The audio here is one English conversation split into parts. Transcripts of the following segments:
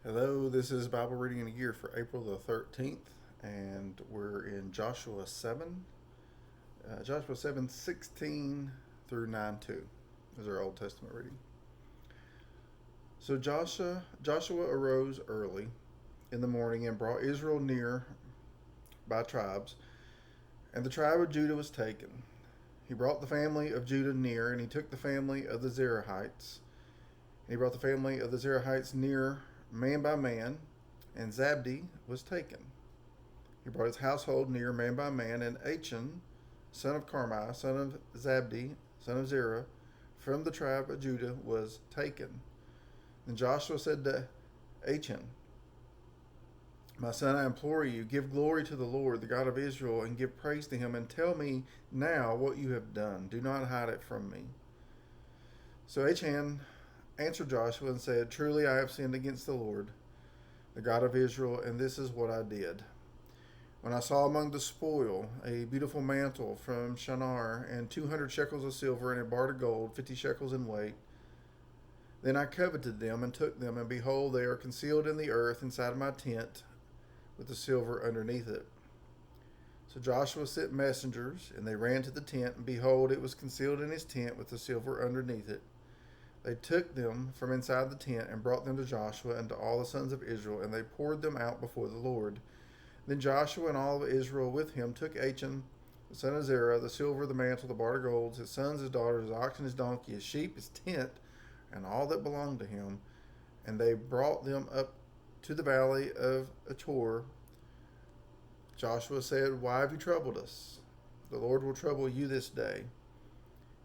Hello, this is Bible Reading in a Year for April the 13th, and we're in Joshua 7. Joshua 7:16 through 9:2 is our Old Testament reading. So Joshua arose early in the morning and brought Israel near by tribes, and the tribe of Judah was taken. He brought the family of Judah near, and he took the family of the Zerahites. And he brought the family of the Zerahites near, man by man, and Zabdi was taken. He brought his household near, man by man, and Achan, son of Carmi, son of Zabdi, son of Zerah, from the tribe of Judah, was taken. And Joshua said to Achan, "My son, I implore you, give glory to the Lord, the God of Israel, and give praise to him, and tell me now what you have done. Do not hide it from me." So Achan answered Joshua and said, "Truly I have sinned against the Lord, the God of Israel, and this is what I did. When I saw among the spoil a beautiful mantle from Shinar, and 200 shekels of silver, and a bar of gold, 50 shekels in weight, then I coveted them and took them, and behold, they are concealed in the earth inside my tent, with the silver underneath it." So Joshua sent messengers, and they ran to the tent, and behold, it was concealed in his tent with the silver underneath it. They took them from inside the tent and brought them to Joshua and to all the sons of Israel, and they poured them out before the Lord. Then Joshua and all of Israel with him took Achan, the son of Zerah, the silver, the mantle, the bar of gold, his sons, his daughters, his oxen, his donkey, his sheep, his tent, and all that belonged to him, and they brought them up to the valley of Achor. Joshua said, "Why have you troubled us? The Lord will trouble you this day."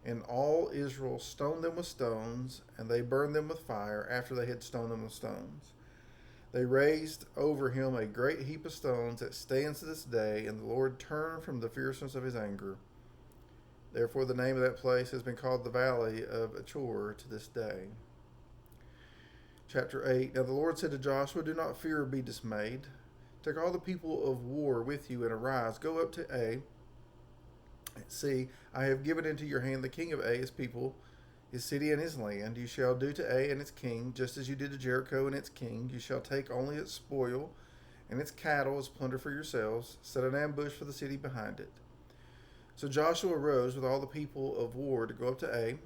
And all Israel stoned them with stones, and they burned them with fire after they had stoned them with stones. They raised over him a great heap of stones that stands to this day, and the Lord turned from the fierceness of his anger. Therefore the name of that place has been called the Valley of Achor to this day. Chapter 8. Now the Lord said to Joshua, "Do not fear or be dismayed. Take all the people of war with you, and arise, go up to Ai. See, I have given into your hand the king of Ai, his people, his city, and his land. You shall do to Ai and its king, just as you did to Jericho and its king. You shall take only its spoil and its cattle as plunder for yourselves. Set an ambush for the city behind it." So Joshua rose with all the people of war to go up to Ai,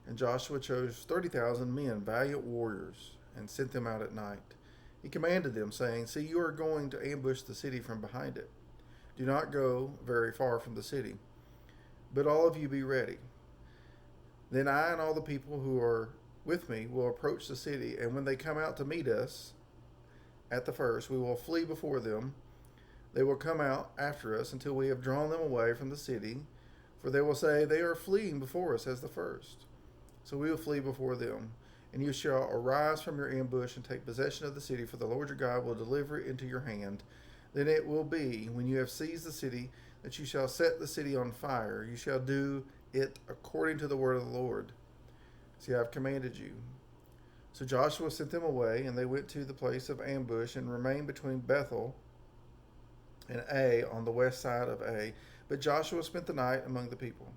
and Joshua chose 30,000 men, valiant warriors, and sent them out at night. He commanded them, saying, "See, you are going to ambush the city from behind it. Do not go very far from the city, but all of you be ready. Then I and all the people who are with me will approach the city, and when they come out to meet us at the first, we will flee before them. They will come out after us until we have drawn them away from the city, for they will say, 'They are fleeing before us as the first.' So we will flee before them. And you shall arise from your ambush and take possession of the city, for the Lord your God will deliver it into your hand. Then it will be, when you have seized the city, that you shall set the city on fire. You shall do it according to the word of the Lord. See, I have commanded you." So Joshua sent them away, and they went to the place of ambush and remained between Bethel and Ai on the west side of Ai. But Joshua spent the night among the people.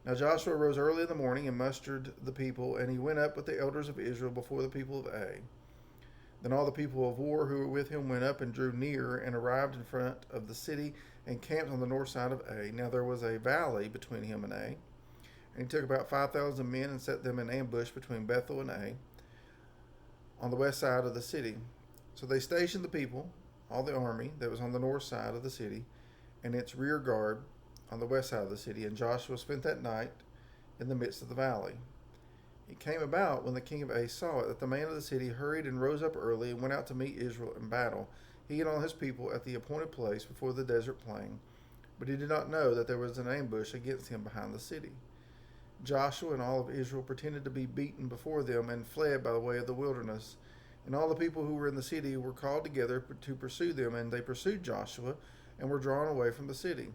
Now Joshua rose early in the morning and mustered the people, and he went up with the elders of Israel before the people of Ai. Then all the people of war who were with him went up and drew near and arrived in front of the city and camped on the north side of Ai. Now there was a valley between him and Ai. And he took about 5,000 men and set them in ambush between Bethel and Ai on the west side of the city. So they stationed the people, all the army that was on the north side of the city, and its rear guard on the west side of the city. And Joshua spent that night in the midst of the valley. It came about, when the king of Ai saw it, that the man of the city hurried and rose up early and went out to meet Israel in battle, he and all his people, at the appointed place before the desert plain. But he did not know that there was an ambush against him behind the city. Joshua and all of Israel pretended to be beaten before them and fled by the way of the wilderness. And all the people who were in the city were called together to pursue them, and they pursued Joshua and were drawn away from the city.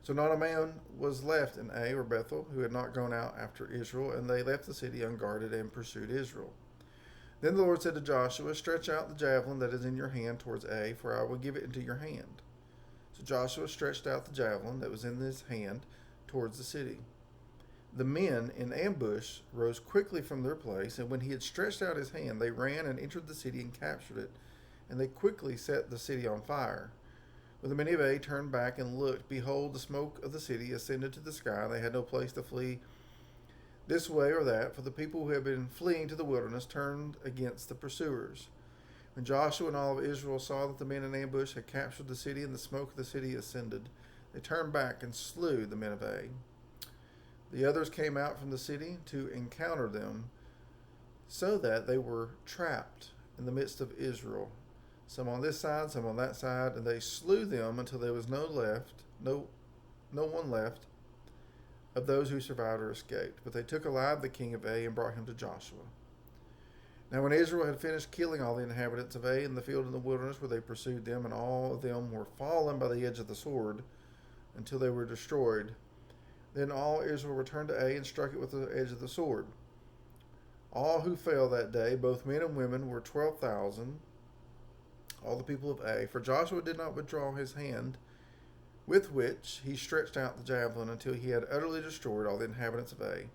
So not a man was left in Ai or Bethel who had not gone out after Israel, and they left the city unguarded and pursued Israel. Then the Lord said to Joshua, "Stretch out the javelin that is in your hand towards Ai, for I will give it into your hand." So Joshua stretched out the javelin that was in his hand towards the city. The men in ambush rose quickly from their place, and when he had stretched out his hand, they ran and entered the city and captured it, and they quickly set the city on fire. When the men of Ai turned back and looked, behold, the smoke of the city ascended to the sky. They had no place to flee this way or that, for the people who had been fleeing to the wilderness turned against the pursuers. When Joshua and all of Israel saw that the men in ambush had captured the city and the smoke of the city ascended, they turned back and slew the men of Ai. The others came out from the city to encounter them, so that they were trapped in the midst of Israel, some on this side, some on that side, and they slew them until there was no one left of those who survived or escaped. But they took alive the king of Ai and brought him to Joshua. Now when Israel had finished killing all the inhabitants of Ai in the field in the wilderness where they pursued them, and all of them were fallen by the edge of the sword until they were destroyed, then all Israel returned to Ai and struck it with the edge of the sword. All who fell that day, both men and women, were 12,000, all the people of Ai. For Joshua did not withdraw his hand, with which he stretched out the javelin, until he had utterly destroyed all the inhabitants of Ai.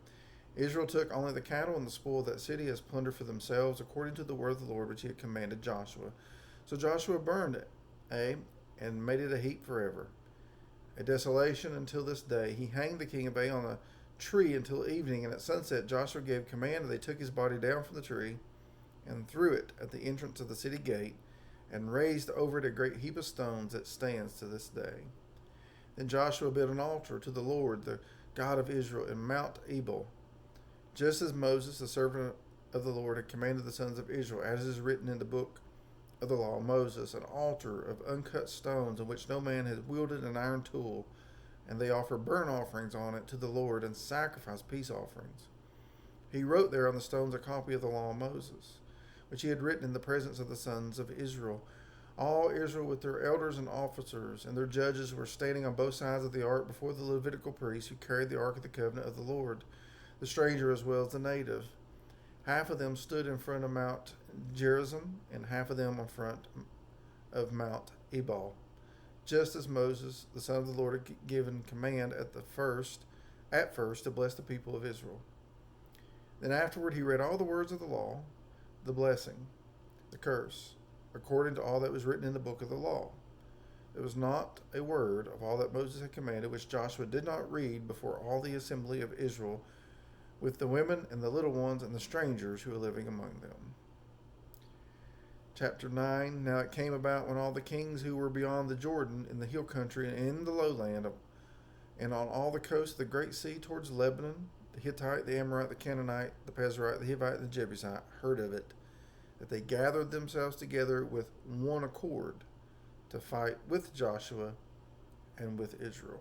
Israel took only the cattle and the spoil of that city as plunder for themselves, according to the word of the Lord which he had commanded Joshua. So Joshua burned Ai and made it a heap forever, a desolation until this day. He hanged the king of Ai on a tree until evening, and at sunset Joshua gave command, and they took his body down from the tree and threw it at the entrance of the city gate, and raised over it a great heap of stones that stands to this day. Then Joshua built an altar to the Lord, the God of Israel, in Mount Ebal, just as Moses, the servant of the Lord, had commanded the sons of Israel, as is written in the book of the law of Moses, an altar of uncut stones in which no man has wielded an iron tool, and they offer burnt offerings on it to the Lord and sacrifice peace offerings. He wrote there on the stones a copy of the law of Moses, which he had written in the presence of the sons of Israel. All Israel with their elders and officers and their judges were standing on both sides of the ark before the Levitical priests who carried the ark of the covenant of the Lord, the stranger as well as the native. Half of them stood in front of Mount Gerizim, and half of them in front of Mount Ebal, just as Moses, the son of the Lord, had given command at first to bless the people of Israel. Then afterward he read all the words of the law, the blessing, the curse, according to all that was written in the book of the law. There was not a word of all that Moses had commanded which Joshua did not read before all the assembly of Israel, with the women and the little ones and the strangers who were living among them. Chapter 9. Now it came about when all the kings who were beyond the Jordan, in the hill country and in the lowland, and on all the coast of the great sea towards Lebanon, the Hittite, the Amorite, the Canaanite, the Perizzite, the Hivite, and the Jebusite, heard of it, that they gathered themselves together with one accord to fight with Joshua and with Israel.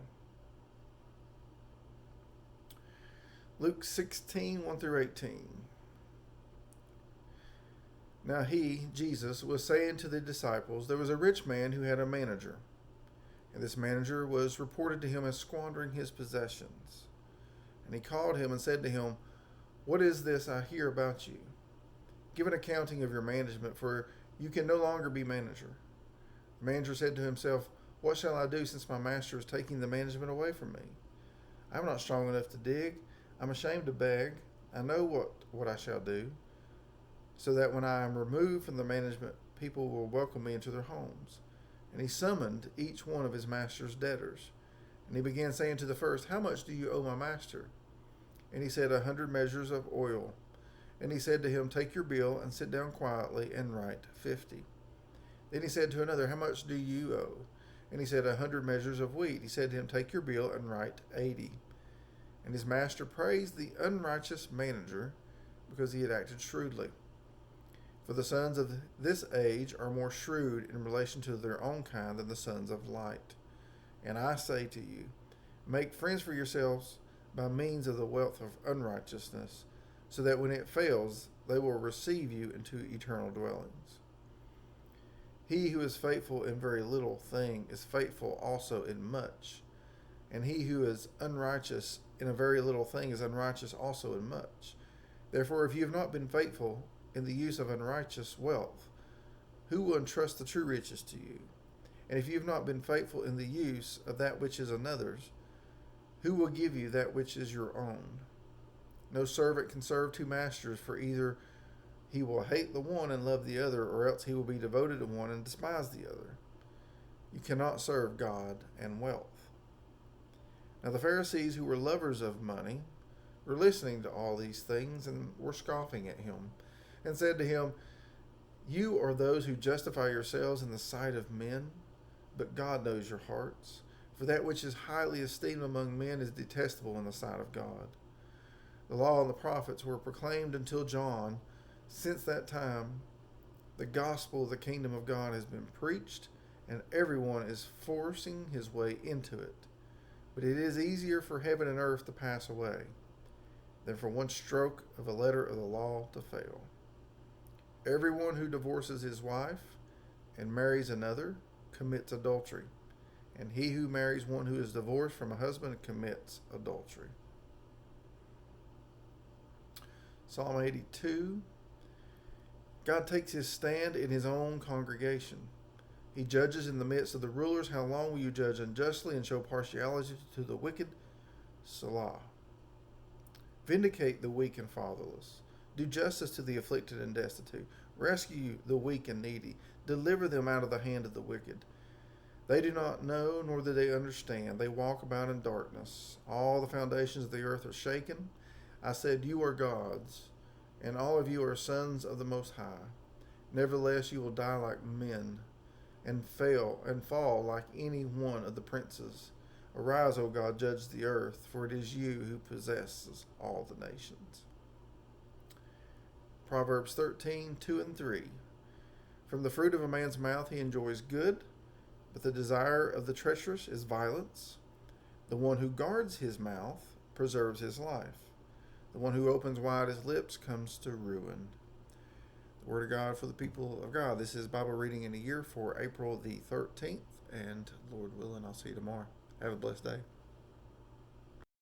Luke 16, 1 through 18. Now he, Jesus, was saying to the disciples, there was a rich man who had a manager, and this manager was reported to him as squandering his possessions. And he called him and said to him, what is this I hear about you? Give an accounting of your management, for you can no longer be manager. The manager said to himself, what shall I do, since my master is taking the management away from me? I am not strong enough to dig. I'm ashamed to beg. I know what I shall do, so that when I am removed from the management, people will welcome me into their homes. And he summoned each one of his master's debtors. And he began saying to the first, how much do you owe my master? And he said, 100 measures of oil. And he said to him, take your bill and sit down quietly and write 50. Then he said to another, how much do you owe? And he said, 100 measures of wheat. He said to him, take your bill and write 80. And his master praised the unrighteous manager because he had acted shrewdly. For the sons of this age are more shrewd in relation to their own kind than the sons of light. And I say to you, make friends for yourselves by means of the wealth of unrighteousness, so that when it fails, they will receive you into eternal dwellings. He who is faithful in very little thing is faithful also in much, and he who is unrighteous in a very little thing is unrighteous also in much. Therefore, if you have not been faithful in the use of unrighteous wealth, who will entrust the true riches to you? And if you have not been faithful in the use of that which is another's, who will give you that which is your own? No servant can serve two masters, for either he will hate the one and love the other, or else he will be devoted to one and despise the other. You cannot serve God and wealth. Now the Pharisees, who were lovers of money, were listening to all these things and were scoffing at him, and said to him, You are those who justify yourselves in the sight of men, but God knows your hearts. For that which is highly esteemed among men is detestable in the sight of God. The law and the prophets were proclaimed until John. Since that time, the gospel of the kingdom of God has been preached, and everyone is forcing his way into it. But it is easier for heaven and earth to pass away than for one stroke of a letter of the law to fail. Everyone who divorces his wife and marries another commits adultery, and he who marries one who is divorced from a husband commits adultery. Psalm 82. God takes his stand in his own congregation. He judges in the midst of the rulers. How long will you judge unjustly and show partiality to the wicked? Selah. Vindicate the weak and fatherless. Do justice to the afflicted and destitute. Rescue the weak and needy. Deliver them out of the hand of the wicked. They do not know, nor do they understand. They walk about in darkness. All the foundations of the earth are shaken. I said, You are gods, and all of you are sons of the Most High. Nevertheless, you will die like men, and fall like any one of the princes. Arise, O God, judge the earth, for it is you who possesses all the nations. Proverbs 13:2 and 3. From the fruit of a man's mouth he enjoys good, but the desire of the treacherous is violence. The one who guards his mouth preserves his life. The one who opens wide his lips comes to ruin. The word of God for the people of God. This is Bible reading in a year for April the 13th. And Lord willing, I'll see you tomorrow. Have a blessed day.